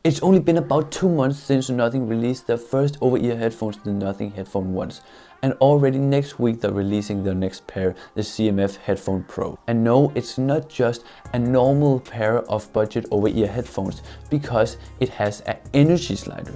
It's only been about 2 months since Nothing released their first over-ear headphones, the Nothing Headphone 1s. And already next week they're releasing their next pair, the CMF Headphone Pro. And no, it's not just a normal pair of budget over-ear headphones, because it has an energy slider.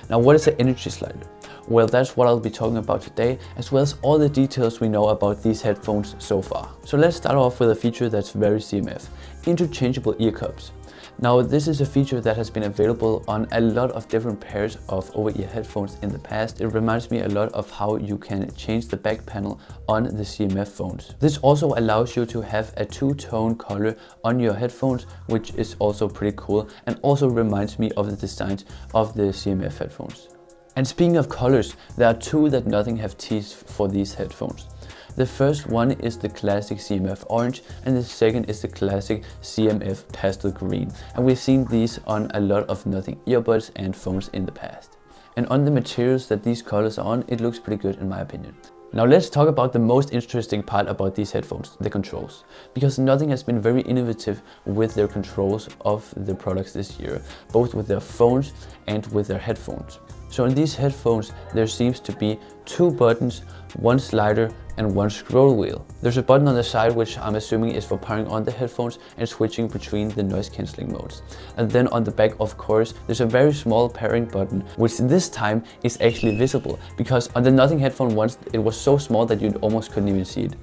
Now, what is an energy slider? Well, that's what I'll be talking about today, as well as all the details we know about these headphones so far. So let's start off with a feature that's very CMF, interchangeable ear cups. Now, this is a feature that has been available on a lot of different pairs of over-ear headphones in the past. It reminds me a lot of how you can change the back panel on the CMF phones. This also allows you to have a two-tone color on your headphones, which is also pretty cool, and also reminds me of the designs of the CMF headphones. And speaking of colors, there are two that Nothing have teased for these headphones. The first one is the classic CMF orange, and the second is the classic CMF pastel green. And we've seen these on a lot of Nothing earbuds and phones in the past. And on the materials that these colors are on, it looks pretty good in my opinion. Now let's talk about the most interesting part about these headphones, the controls. Because Nothing has been very innovative with their controls of the products this year, both with their phones and with their headphones. So in these headphones, there seems to be 2 buttons, 1 slider and 1 scroll wheel. There's a button on the side which I'm assuming is for powering on the headphones and switching between the noise cancelling modes. And then on the back, of course, there's a very small pairing button, which this time is actually visible, because on the Nothing headphone once it was so small that you almost couldn't even see it.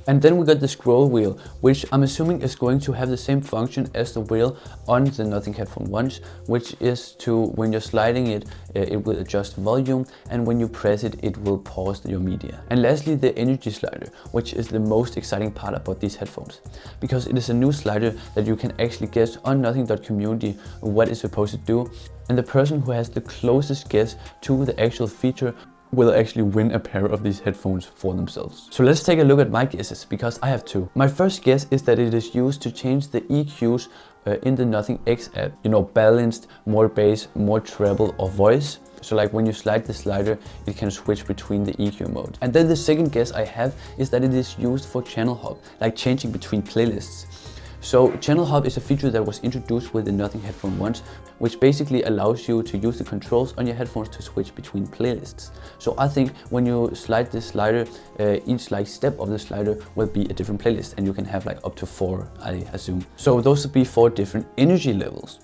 And then we got the scroll wheel, which I'm assuming is going to have the same function as the wheel on the Nothing headphone ones, which is to, when you're sliding it, it will adjust volume, and when you press it, it will pause your media. And lastly, the energy slider, which is the most exciting part about these headphones, because it is a new slider that you can actually guess on Nothing.community what it's supposed to do, and the person who has the closest guess to the actual feature will actually win a pair of these headphones for themselves. So let's take a look at my guesses, because I have 2. My first guess is that it is used to change the EQs in the Nothing X app. You know, balanced, more bass, more treble or voice. So like when you slide the slider, it can switch between the EQ modes. And then the second guess I have is that it is used for channel hop, like changing between playlists. So channel hop is a feature that was introduced with the Nothing headphone once, which basically allows you to use the controls on your headphones to switch between playlists. So I think when you slide this slider, each like step of the slider will be a different playlist, and you can have like up to 4, I assume. So those would be 4 different energy levels.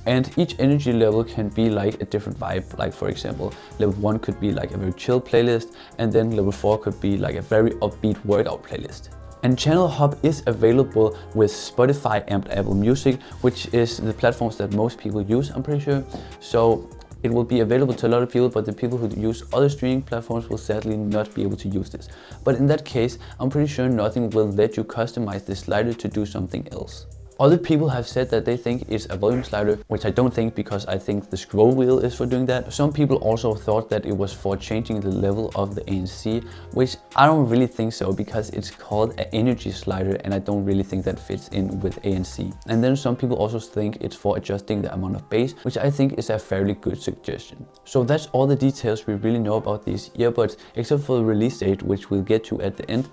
And each energy level can be like a different vibe. Like for example, level 1 could be like a very chill playlist, and then level 4 could be like a very upbeat workout playlist. And channel hop is available with Spotify and Apple Music, which is the platforms that most people use, I'm pretty sure. So it will be available to a lot of people, but the people who use other streaming platforms will sadly not be able to use this. But in that case, I'm pretty sure Nothing will let you customize the slider to do something else. Other people have said that they think it's a volume slider, which I don't think, because I think the scroll wheel is for doing that. Some people also thought that it was for changing the level of the ANC, which I don't really think so, because it's called an energy slider and I don't really think that fits in with ANC. And then some people also think it's for adjusting the amount of bass, which I think is a fairly good suggestion. So that's all the details we really know about these earbuds, except for the release date, which we'll get to at the end.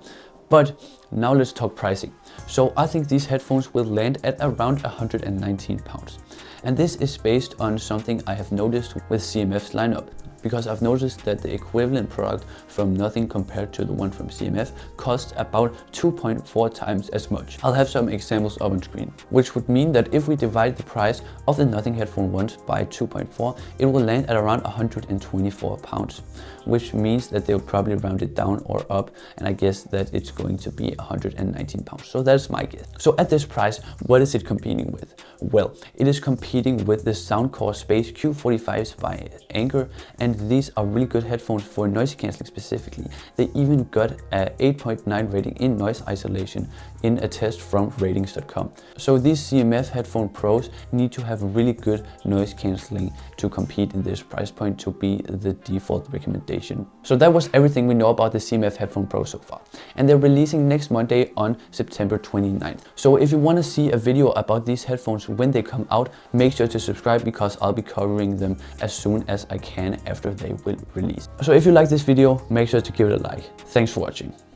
But now let's talk pricing. So I think these headphones will land at around £119. And this is based on something I have noticed with CMF's lineup, because I've noticed that the equivalent product from Nothing compared to the one from CMF costs about 2.4 times as much. I'll have some examples up on screen, which would mean that if we divide the price of the Nothing headphone ones by 2.4, it will land at around £124, which means that they'll probably round it down or up, and I guess that it's going to be £119. So that's my guess. So at this price, what is it competing with? Well, it is competing with the Soundcore Space Q45s by Anker, and these are really good headphones for noise cancelling specifically. They even got a 8.9 rating in noise isolation in a test from ratings.com. So these CMF headphone pros need to have really good noise cancelling to compete in this price point to be the default recommendation. So that was everything we know about the CMF headphone pro so far. And they're releasing next Monday on September 29th. So if you want to see a video about these headphones when they come out, make sure to subscribe, because I'll be covering them as soon as I can after they will release. So if you like this video, make sure to give it a like. Thanks for watching.